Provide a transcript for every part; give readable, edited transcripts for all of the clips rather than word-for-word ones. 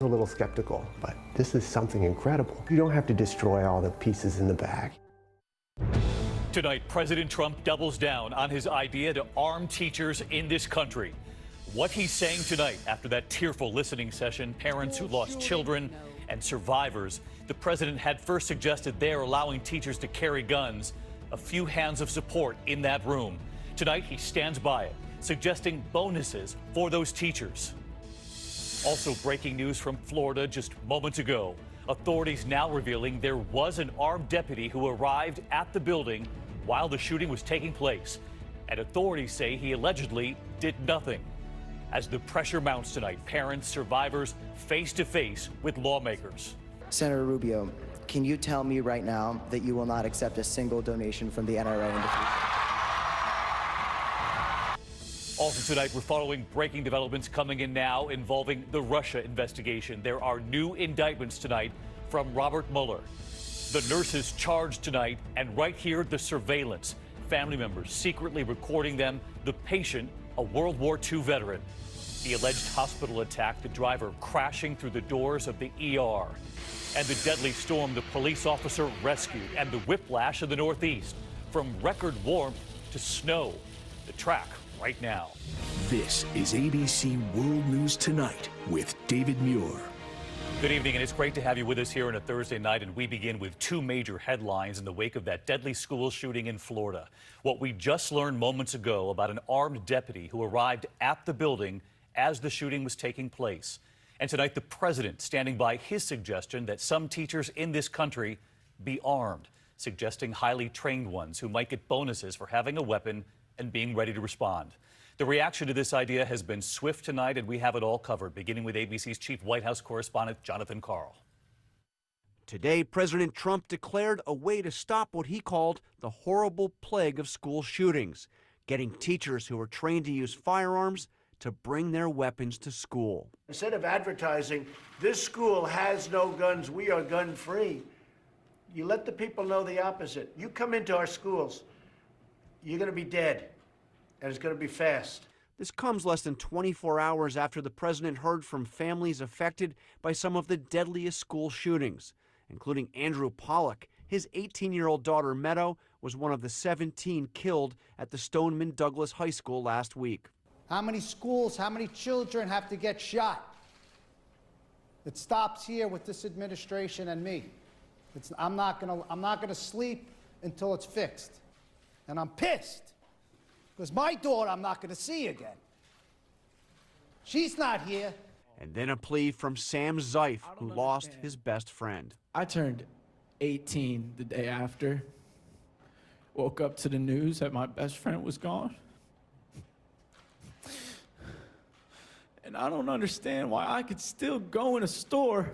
A little skeptical, but this is something incredible. You don't have to destroy all the pieces in the bag. Tonight, President Trump doubles down on his idea to arm teachers in this country. What he's saying tonight after that tearful listening session, parents who lost children and survivors, the president had first suggested they're allowing teachers to carry guns. A few hands of support in that room. Tonight, he stands by it, suggesting bonuses for those teachers. Also breaking news from Florida just moments ago. Authorities now revealing there was an armed deputy who arrived at the building while the shooting was taking place. And authorities say he allegedly did nothing. As the pressure mounts tonight, parents, survivors face to face with lawmakers. Senator Rubio, can you tell me right now that you will not accept a single donation from the NRA in the future? Also tonight, we're following breaking developments coming in now involving the Russia investigation. There are new indictments tonight from Robert Mueller. The nurses charged tonight, and right here, the surveillance. Family members secretly recording them, the patient, a World War II veteran. The alleged hospital attack, the driver crashing through the doors of the ER. And the deadly storm the police officer rescued, and the whiplash in the Northeast. From record warmth to snow. The track right now. This is ABC World News Tonight with David Muir. Good evening, and it's great to have you with us here on a Thursday night, and we begin with two major headlines in the wake of that deadly school shooting in Florida. What we just learned moments ago about an armed deputy who arrived at the building as the shooting was taking place. And tonight, the president standing by his suggestion that some teachers in this country be armed, suggesting highly trained ones who might get bonuses for having a weapon and being ready to respond. The reaction to this idea has been swift tonight, and we have it all covered, beginning with ABC's chief White House correspondent, Jonathan Karl. Today, President Trump declared a way to stop what he called the horrible plague of school shootings, getting teachers who are trained to use firearms to bring their weapons to school. Instead of advertising, this school has no guns, we are gun free, you let the people know the opposite. You come into our schools, you're going to be dead, and it's going to be fast. This comes less than 24 hours after the president heard from families affected by some of the deadliest school shootings, including Andrew Pollock. His 18-year-old daughter, Meadow, was one of the 17 killed at the Stoneman Douglas High School last week. How many schools, how many children have to get shot? It stops here with this administration and me. I'm not gonna sleep until it's fixed. And I'm pissed, because my daughter I'm not going to see again. She's not here. And then a plea from Sam Zeif, who lost his best friend. I turned 18 the day after. Woke up to the news that my best friend was gone. And I don't understand why I could still go in a store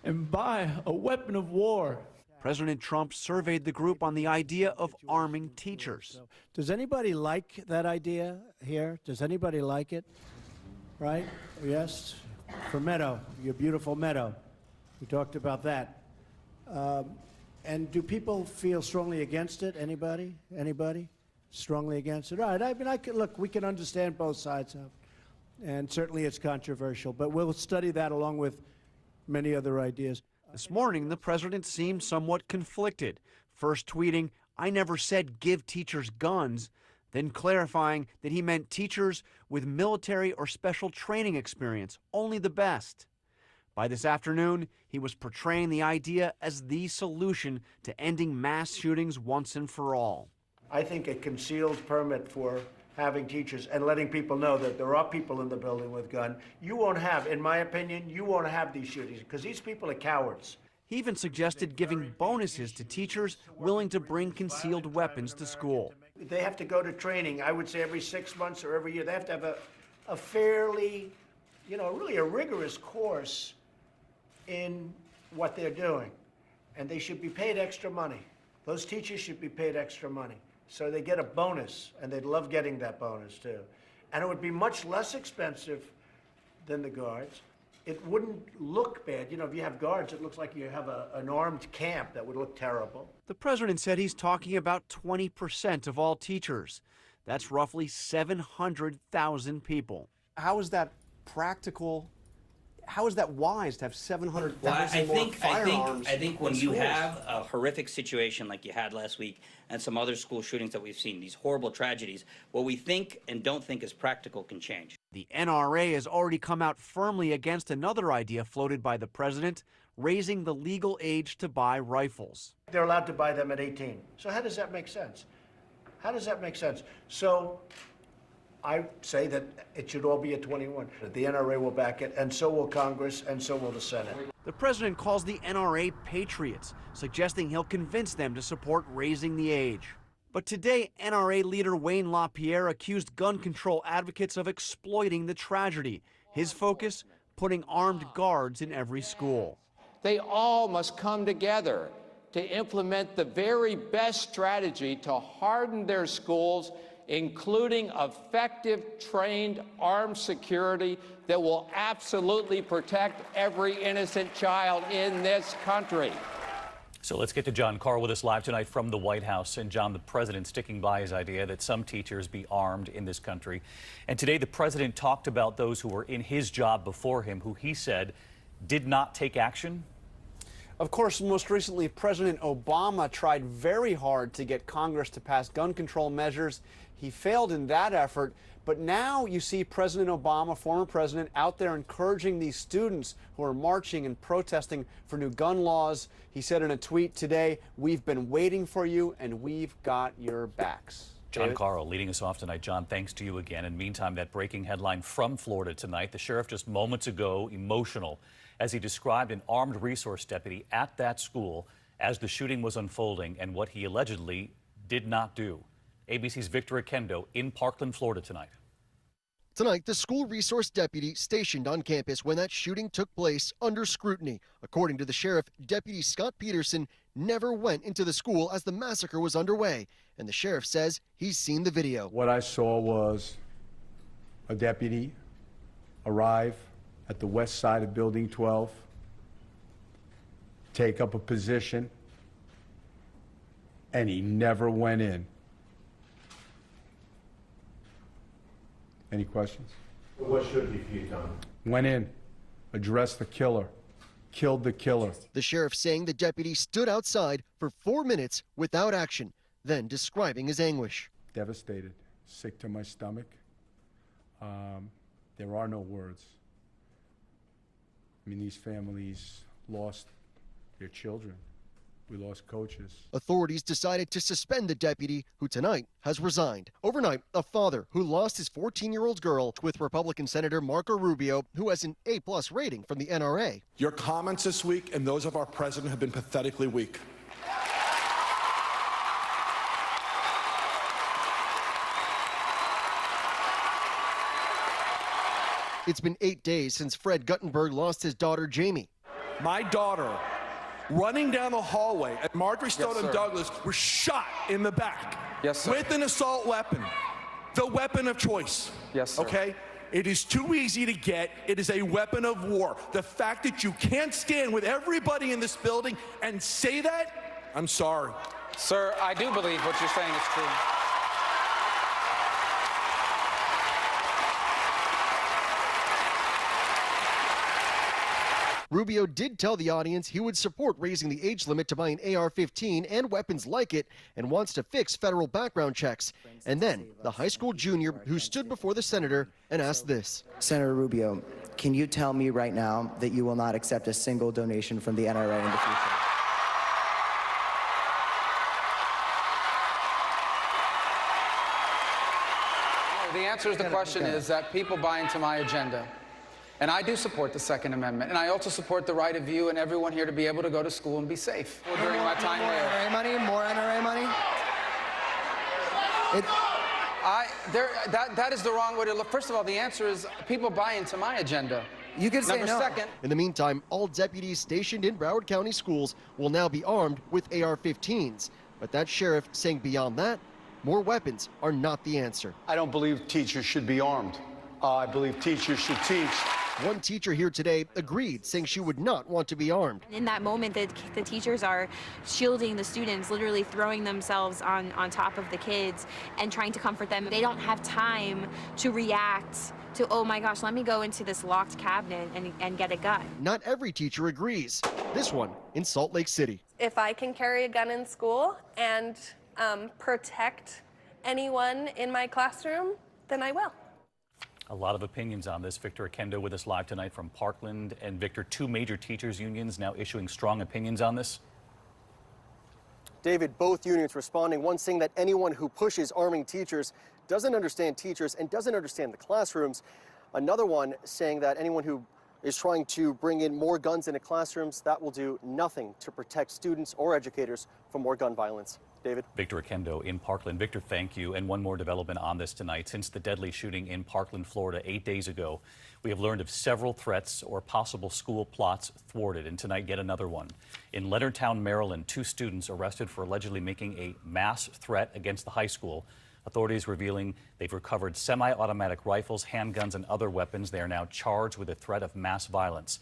and buy a weapon of war. President Trump surveyed the group on the idea of arming teachers. Does anybody like that idea here? Does anybody like it? Right? Yes? For Meadow, your beautiful Meadow. We talked about that. And do people feel strongly against it? Anybody? Anybody? Strongly against it? All right. I mean, look, we can understand both sides of it. And certainly it's controversial, but we'll study that along with many other ideas. This morning, the president seemed somewhat conflicted, first tweeting, "I never said give teachers guns," then clarifying that he meant teachers with military or special training experience, only the best. By this afternoon, he was portraying the idea as the solution to ending mass shootings once and for all. I think a concealed permit for having teachers and letting people know that there are people in the building with guns. You won't have, in my opinion, you won't have these shootings because these people are cowards. He even suggested giving bonuses to teachers willing to bring concealed weapons to school. They have to go to training, I would say every 6 months or every year. They have to have a fairly, really a rigorous course in what they're doing. And they should be paid extra money. Those teachers should be paid extra money. So they get a bonus, and they'd love getting that bonus, too. And it would be much less expensive than the guards. It wouldn't look bad. If you have guards, it looks like you have an armed camp. That would look terrible. The president said he's talking about 20% of all teachers. That's roughly 700,000 people. How is that practical how is that wise to have 700,000 Well, more firearms? I think when in you schools? have a horrific situation like you had last week and some other school shootings that we've seen, these horrible tragedies, what we think and don't think is practical can change. The NRA has already come out firmly against another idea floated by the president, raising the legal age to buy rifles. They're allowed to buy them at 18. So how does that make sense? How does that make sense? So I say that it should all be at 21. The NRA will back it, and so will Congress, and so will the Senate. The president calls the NRA patriots, suggesting he'll convince them to support raising the age. But today, NRA leader Wayne LaPierre accused gun control advocates of exploiting the tragedy. His focus, putting armed guards in every school. They all must come together to implement the very best strategy to harden their schools, including effective, trained, armed security that will absolutely protect every innocent child in this country. So let's get to John Karl with us live tonight from the White House. And John, the president sticking by his idea that some teachers be armed in this country. And today the president talked about those who were in his job before him, who he said did not take action. Of course, most recently, President Obama tried very hard to get Congress to pass gun control measures. He failed in that effort. But now you see President Obama, former president, out there encouraging these students who are marching and protesting for new gun laws. He said in a tweet today, "We've been waiting for you and we've got your backs." John David? Karl leading us off tonight. John, thanks to you again. And meantime, that breaking headline from Florida tonight. The sheriff just moments ago emotional as he described an armed resource deputy at that school as the shooting was unfolding and what he allegedly did not do. ABC's Victor Akendo in Parkland, Florida tonight. Tonight, the school resource deputy stationed on campus when that shooting took place under scrutiny. According to the sheriff, Deputy Scott Peterson never went into the school as the massacre was underway. And the sheriff says he's seen the video. What I saw was a deputy arrive at the west side of Building 12, take up a position, and he never went in. Any questions? What should he have done? Went in, addressed the killer, killed the killer. The sheriff saying the deputy stood outside for 4 minutes without action, then describing his anguish. Devastated, sick to my stomach. There are no words. I mean, these families lost their children. We lost coaches. Authorities decided to suspend the deputy, who tonight has resigned. Overnight, a father who lost his 14-year-old girl with Republican Senator Marco Rubio, who has an A+ rating from the NRA. Your comments this week and those of our president have been pathetically weak. It's been 8 days since Fred Guttenberg lost his daughter, Jamie. My daughter, running down the hallway at Marjorie Stoneman Douglas, was shot in the back with an assault weapon, the weapon of choice. Yes, sir. Okay? It is too easy to get. It is a weapon of war. The fact that you can't stand with everybody in this building and say that, I'm sorry. Sir, I do believe what you're saying is true. Rubio did tell the audience he would support raising the age limit to buy an AR-15 and weapons like it and wants to fix federal background checks. And then the high school junior who stood before the senator and asked this. Senator Rubio, can you tell me right now that you will not accept a single donation from the NRA in the future? The answer to the question is that people buy into my agenda. And I do support the Second Amendment. And I also support the right of you and everyone here to be able to go to school and be safe during my time there. NRA money? More NRA money? That is the wrong way to look. First of all, the answer is people buy into my agenda. You can say no. Second. In the meantime, all deputies stationed in Broward County schools will now be armed with AR-15s. But that sheriff saying beyond that, more weapons are not the answer. I don't believe teachers should be armed. I believe teachers should teach One teacher here today agreed, saying she would not want to be armed. In that moment, the teachers are shielding the students, literally throwing themselves on top of the kids and trying to comfort them. They don't have time to react to, oh my gosh, let me go into this locked cabinet and get a gun. Not every teacher agrees. This one in Salt Lake City. If I can carry a gun in school and protect anyone in my classroom, then I will. A lot of opinions on this. Victor Oquendo with us live tonight from Parkland. And Victor, two major teachers unions now issuing strong opinions on this. David, both unions responding, one saying that anyone who pushes arming teachers doesn't understand teachers and doesn't understand the classrooms. Another one saying that anyone who is trying to bring in more guns into classrooms, that will do nothing to protect students or educators from more gun violence. David. Victor Oquendo in Parkland. Victor, thank you. And one more development on this tonight. Since the deadly shooting in Parkland, Florida, 8 days ago, we have learned of several threats or possible school plots thwarted. And tonight, yet another one. In Leonardtown, Maryland, 2 students arrested for allegedly making a mass threat against the high school. Authorities revealing they've recovered semi-automatic rifles, handguns, and other weapons. They are now charged with a threat of mass violence.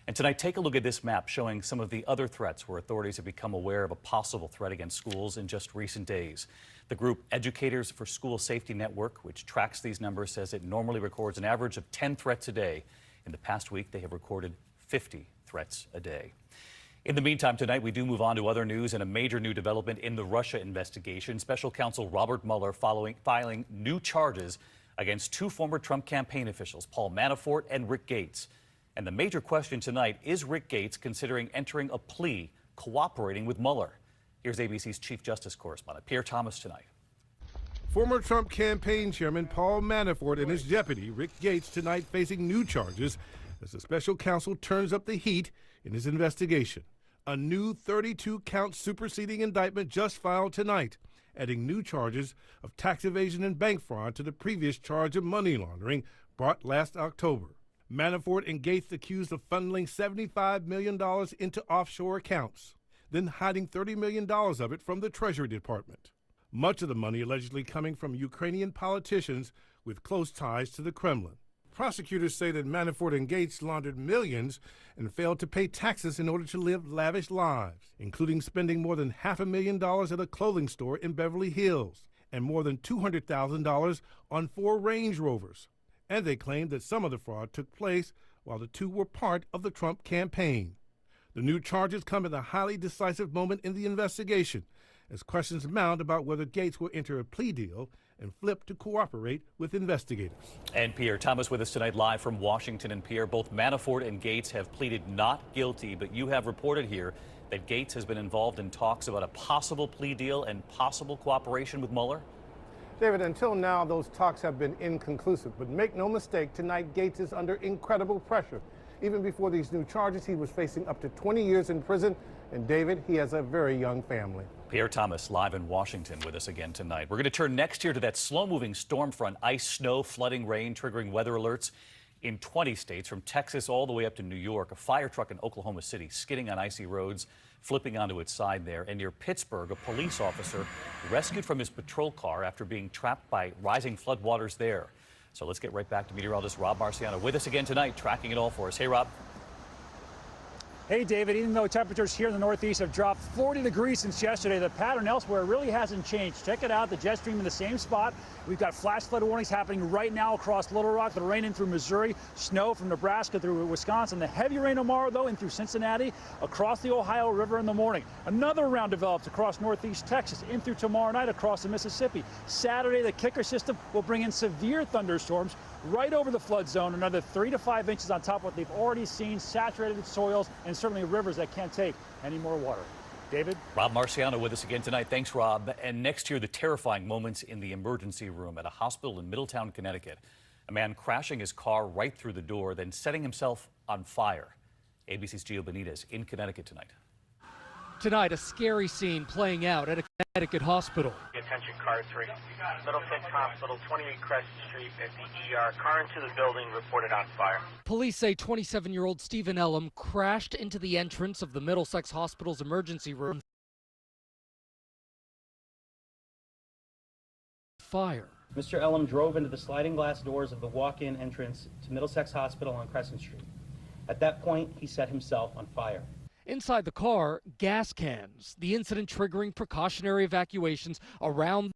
And tonight, take a look at this map showing some of the other threats where authorities have become aware of a possible threat against schools in just recent days. The group Educators for School Safety Network, which tracks these numbers, says it normally records an average of 10 threats a day. In the past week, they have recorded 50 threats a day. In the meantime, tonight, we do move on to other news and a major new development in the Russia investigation. Special counsel Robert Mueller filing new charges against 2 former Trump campaign officials, Paul Manafort and Rick Gates. And the major question tonight, is Rick Gates considering entering a plea, cooperating with Mueller? Here's ABC's Chief Justice correspondent Pierre Thomas tonight. Former Trump campaign chairman Paul Manafort and his deputy, Rick Gates, tonight facing new charges as the special counsel turns up the heat in his investigation. A new 32-count superseding indictment just filed tonight, adding new charges of tax evasion and bank fraud to the previous charge of money laundering brought last October. Manafort and Gates accused of funneling $75 million into offshore accounts, then hiding $30 million of it from the Treasury Department. Much of the money allegedly coming from Ukrainian politicians with close ties to the Kremlin. Prosecutors say that Manafort and Gates laundered millions and failed to pay taxes in order to live lavish lives, including spending more than $500,000 at a clothing store in Beverly Hills and more than $200,000 on 4 Range Rovers. And they claimed that some of the fraud took place while the 2 were part of the Trump campaign. The new charges come at a highly decisive moment in the investigation, as questions mount about whether Gates will enter a plea deal and flip to cooperate with investigators. And Pierre Thomas with us tonight live from Washington. And Pierre, both Manafort and Gates have pleaded not guilty, but you have reported here that Gates has been involved in talks about a possible plea deal and possible cooperation with Mueller. David, until now, those talks have been inconclusive. But make no mistake, tonight Gates is under incredible pressure. Even before these new charges, he was facing up to 20 years in prison. And David, he has a very young family. Pierre Thomas live in Washington with us again tonight. We're going to turn next here to that slow-moving storm front, ice, snow, flooding, rain, triggering weather alerts in 20 states, from Texas all the way up to New York. A fire truck in Oklahoma City skidding on icy roads, flipping onto its side there. And near Pittsburgh, a police officer rescued from his patrol car after being trapped by rising floodwaters there. So let's get right back to meteorologist Rob Marciano with us again tonight, tracking it all for us. Hey, Rob. Hey, David, even though temperatures here in the Northeast have dropped 40 degrees since yesterday, the pattern elsewhere really hasn't changed. Check it out, the jet stream in the same spot. We've got flash flood warnings happening right now across Little Rock, the rain in through Missouri, snow from Nebraska through Wisconsin. The heavy rain tomorrow, though, in through Cincinnati, across the Ohio River in the morning. Another round develops across Northeast Texas, in through tomorrow night across the Mississippi. Saturday, the kicker system will bring in severe thunderstorms right over the flood zone, another 3 to 5 inches on top of what they've already seen, saturated soils and certainly rivers that can't take any more water. David? Rob Marciano with us again tonight. Thanks, Rob. And next year, the terrifying moments in the emergency room at a hospital in Middletown, Connecticut. A man crashing his car right through the door, then setting himself on fire. ABC's Gio Benitez in Connecticut tonight. Tonight, a scary scene playing out at a Connecticut hospital. Attention car 3, Middlesex Hospital, 28 Crescent Street at the ER. Car into the building reported on fire. Police say 27-year-old Stephen Ellum crashed into the entrance of the Middlesex Hospital's emergency room. Fire. Mr. Elam drove into the sliding glass doors of the walk-in entrance to Middlesex Hospital on Crescent Street. At that point, he set himself on fire. Inside the car, gas cans, the incident triggering precautionary evacuations around